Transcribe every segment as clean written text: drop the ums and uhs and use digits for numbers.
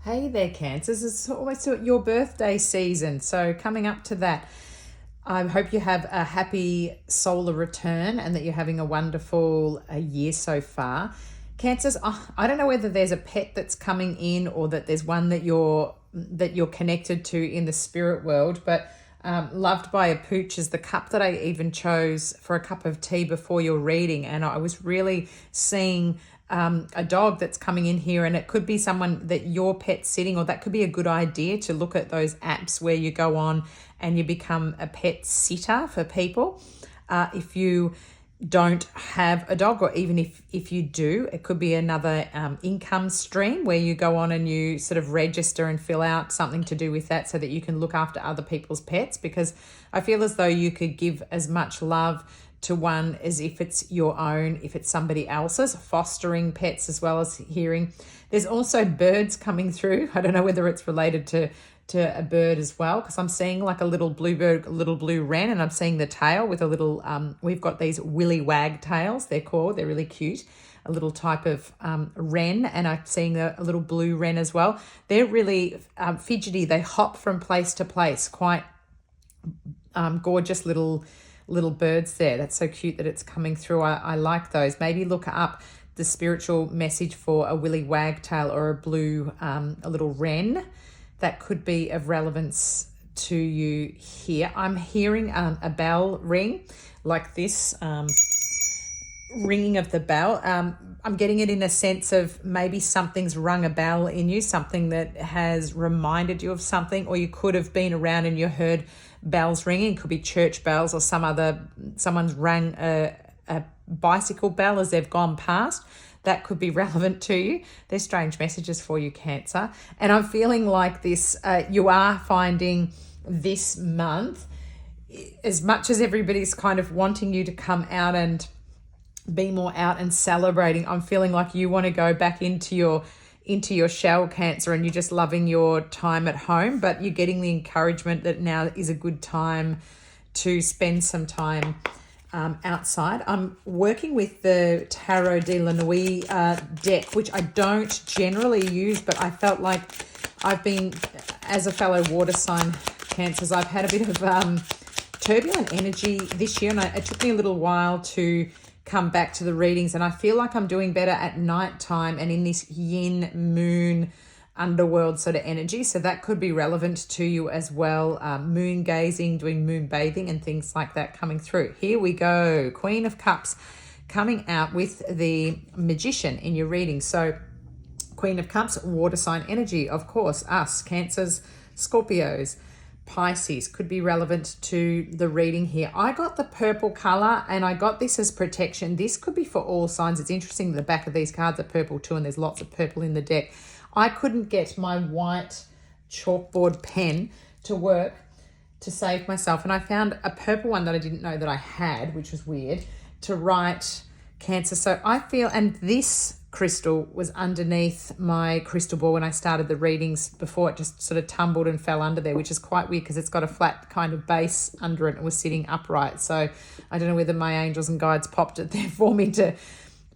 Hey there, Cancers. It's almost your birthday season, so coming up to that, I hope you have a happy solar return and that you're having a wonderful year so far. Cancers, I don't know whether there's a pet that's coming in or that there's one that you're connected to in the spirit world, but loved by a pooch is the cup that I even chose for a cup of tea before your reading, and I was really seeing a dog that's coming in here, and it could be someone that your pet's sitting, or that could be a good idea to look at those apps where you go on and you become a pet sitter for people. If you don't have a dog, or even if you do, it could be another income stream where you go on and you sort of register and fill out something to do with that so that you can look after other people's pets, because I feel as though you could give as much love to one as if it's your own, if it's somebody else's, fostering pets as well as hearing. There's also birds coming through. I don't know whether it's related to a bird as well, because I'm seeing like a little bluebird, a little blue wren, and I'm seeing the tail with a little, we've got these willy wagtails, they're called, they're really cute, a little type of wren, and I'm seeing a little blue wren as well. They're really fidgety, they hop from place to place, quite gorgeous little birds there. That's so cute that it's coming through. I like those. Maybe look up the spiritual message for a willy wagtail or a blue, a little wren. That could be of relevance to you here. I'm hearing a bell ring like this, ringing of the bell. I'm getting it in a sense of maybe something's rung a bell in you, something that has reminded you of something, or you could have been around and you heard bells ringing. It could be church bells, or someone's rang a bicycle bell as they've gone past. That could be relevant to you. There's strange messages for you, Cancer. And I'm feeling like this, you are finding this month, as much as everybody's kind of wanting you to come out and be more out and celebrating, I'm feeling like you want to go back into your shell, Cancer, and you're just loving your time at home, but you're getting the encouragement that now is a good time to spend some time outside. I'm working with the Tarot de la Nuit deck, which I don't generally use, but I felt like I've been, as a fellow water sign, Cancers, I've had a bit of turbulent energy this year, and it took me a little while to come back to the readings, and I feel like I'm doing better at night time and in this yin moon underworld sort of energy, so that could be relevant to you as well. Moon gazing, doing moon bathing and things like that coming through. Here we go. Queen of Cups coming out with the Magician in your reading. So Queen of Cups, water sign energy, of course, us, Cancers, Scorpios, Pisces, could be relevant to the reading here. I got the purple color, and I got this as protection. This could be for all signs. It's interesting, the back of these cards are purple too, and there's lots of purple in the deck. I couldn't get my white chalkboard pen to work to save myself, and I found a purple one that I didn't know that I had, which was weird, to write Cancer. So I feel, and this crystal was underneath my crystal ball when I started the readings before, it just sort of tumbled and fell under there, which is quite weird because it's got a flat kind of base under it and was sitting upright. So I don't know whether my angels and guides popped it there for me to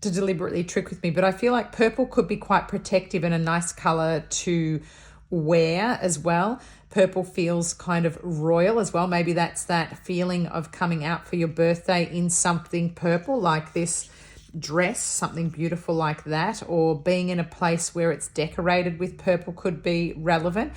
deliberately trick with me, but I feel like purple could be quite protective and a nice color to wear as well. Purple feels kind of royal as well. Maybe that's that feeling of coming out for your birthday in something purple, like this dress, something beautiful like that, or being in a place where it's decorated with purple could be relevant.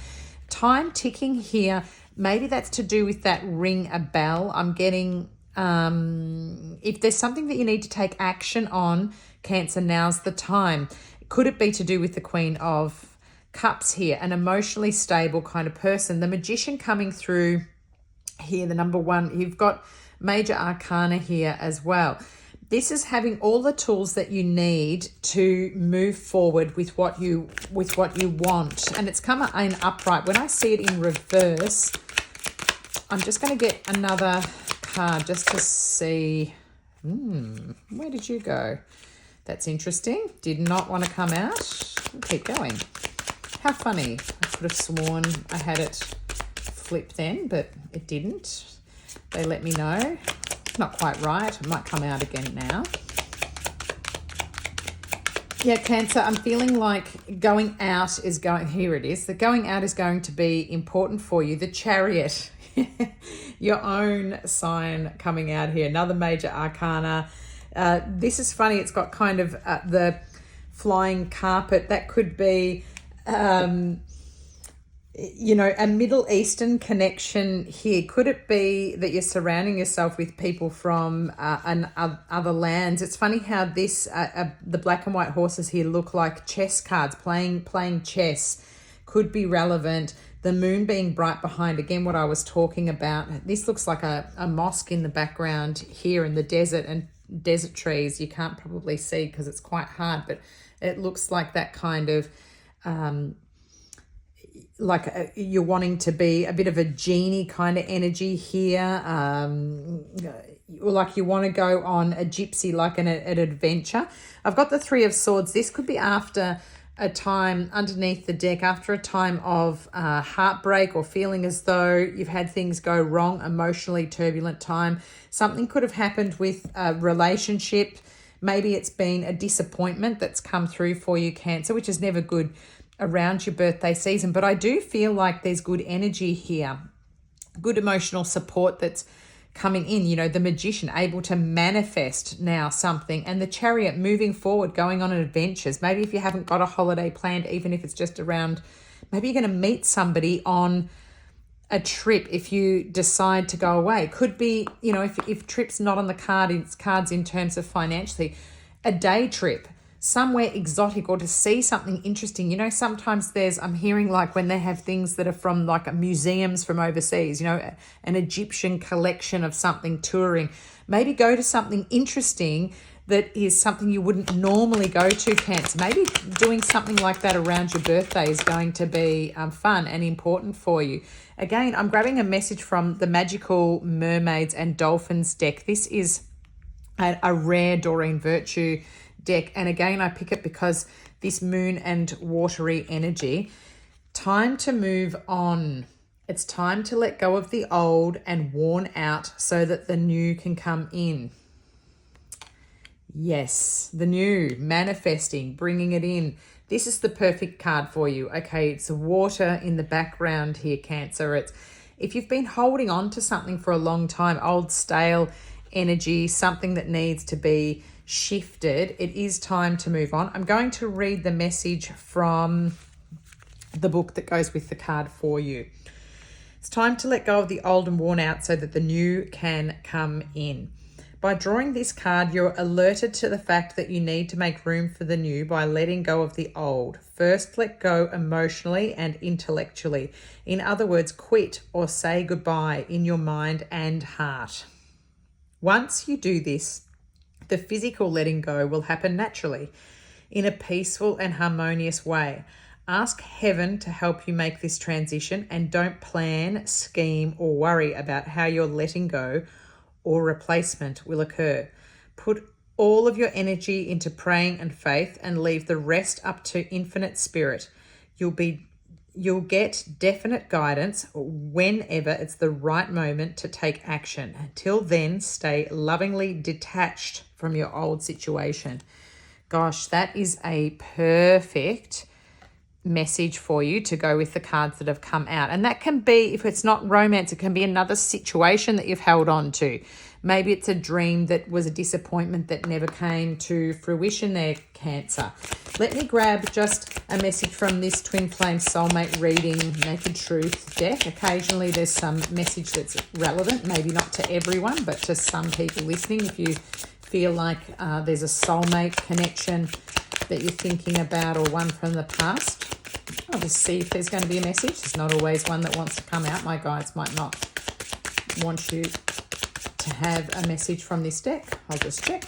Time ticking here, maybe that's to do with that ring a bell. I'm getting if there's something that you need to take action on, Cancer, now's the time. Could it be to do with the Queen of Cups here, an emotionally stable kind of person? The Magician coming through here, the number one, you've got major arcana here as well. This is having all the tools that you need to move forward with what you want, and it's come in upright. When I see it in reverse, I'm just going to get another card just to see. Where did you go? That's interesting. Did not want to come out. We'll keep going. How funny. I could have sworn I had it flipped then, but it didn't. They let me know. Not quite right. It might come out again now. Yeah, Cancer, I'm feeling like going out is going, here it is, the going out is going to be important for you. The Chariot, your own sign coming out here, another major arcana. This is funny, it's got kind of the flying carpet. That could be, a Middle Eastern connection here. Could it be that you're surrounding yourself with people from other lands? It's funny how this the black and white horses here look like chess cards, playing chess. Could be relevant. The moon being bright behind, again, what I was talking about. This looks like a mosque in the background here in the desert, and desert trees you can't probably see because it's quite hard, but it looks like that kind of you're wanting to be a bit of a genie kind of energy here, like you want to go on a gypsy, like an adventure. I've got the Three of Swords. This could be after a time underneath the deck, after a time of heartbreak or feeling as though you've had things go wrong, emotionally turbulent time. Something could have happened with a relationship. Maybe it's been a disappointment that's come through for you, Cancer, which is never good around your birthday season. But I do feel like there's good energy here, good emotional support that's coming in. The Magician able to manifest now something, and the Chariot moving forward, going on adventures. Maybe if you haven't got a holiday planned, even if it's just around, maybe you're going to meet somebody on a trip if you decide to go away. Could be, if trip's not on the cards in terms of financially, a day trip somewhere exotic, or to see something interesting. Sometimes I'm hearing like when they have things that are from like museums from overseas, an Egyptian collection of something touring. Maybe go to something interesting that is something you wouldn't normally go to, Cancer. Maybe doing something like that around your birthday is going to be fun and important for you. Again, I'm grabbing a message from the Magical Mermaids and Dolphins deck. This is a rare Doreen Virtue deck, and again I pick it because this moon and watery energy. Time to move on. It's time to let go of the old and worn out so that the new can come in. Yes, the new, manifesting, bringing it in. This is the perfect card for you. Okay, it's water in the background here, Cancer. It's if you've been holding on to something for a long time, old stale energy, something that needs to be shifted, it is time to move on. I'm going to read the message from the book that goes with the card for you. It's time to let go of the old and worn out so that the new can come in. By drawing this card, you're alerted to the fact that you need to make room for the new by letting go of the old. First, let go emotionally and intellectually. In other words, quit or say goodbye in your mind and heart. Once you do this, the physical letting go will happen naturally, in a peaceful and harmonious way. Ask heaven to help you make this transition, and don't plan, scheme, or worry about how your letting go or replacement will occur. Put all of your energy into praying and faith, and leave the rest up to infinite spirit. You'll get definite guidance whenever it's the right moment to take action. Until then, stay lovingly detached from your old situation. Gosh, that is a perfect message for you to go with the cards that have come out. And that can be, if it's not romance, it can be another situation that you've held on to. Maybe it's a dream that was a disappointment that never came to fruition there, Cancer. Let me grab just a message from this Twin Flame Soulmate reading Naked Truth deck. Occasionally there's some message that's relevant, maybe not to everyone, but to some people listening. If you feel like there's a soulmate connection that you're thinking about, or one from the past, I'll just see if there's going to be a message. There's not always one that wants to come out. My guides might not want you to have a message from this deck. I'll just check.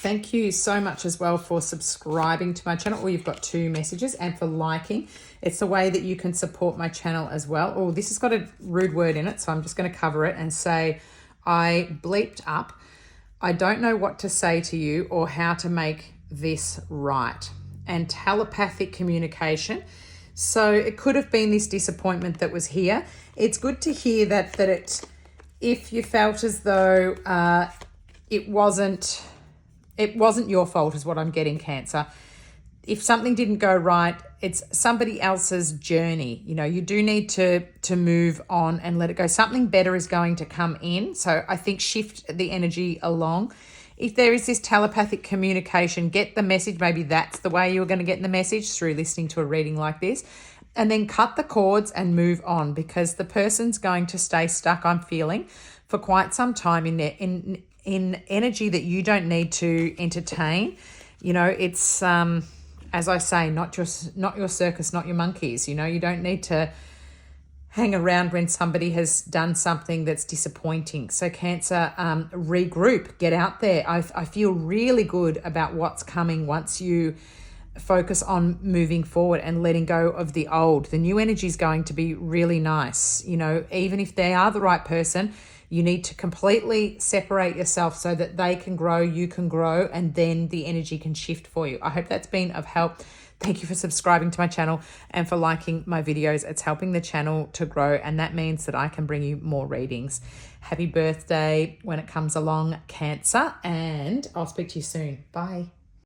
Thank you so much as well for subscribing to my channel. Oh, you've got 2 messages, and for liking. It's the way that you can support my channel as well. Oh, this has got a rude word in it, so I'm just going to cover it and say, I bleeped up. I don't know what to say to you or how to make this right. And telepathic communication. So it could have been this disappointment that was here. It's good to hear that it's, if you felt as though it wasn't it wasn't your fault is what I'm getting, Cancer. If something didn't go right, it's somebody else's journey. You know, you do need to move on and let it go. Something better is going to come in. So I think shift the energy along. If there is this telepathic communication, get the message. Maybe that's the way you're going to get the message, through listening to a reading like this. And then cut the cords and move on, because the person's going to stay stuck, I'm feeling, for quite some time in there, in energy that you don't need to entertain. You know, it's as I say, not your circus, not your monkeys. You know, you don't need to hang around when somebody has done something that's disappointing. So Cancer, regroup, get out there. I feel really good about what's coming once you focus on moving forward and letting go of the old. The new energy is going to be really nice. You know, even if they are the right person, you need to completely separate yourself so that they can grow, you can grow, and then the energy can shift for you. I hope that's been of help. Thank you for subscribing to my channel and for liking my videos. It's helping the channel to grow, and that means that I can bring you more readings. Happy birthday when it comes along, Cancer, and I'll speak to you soon. Bye.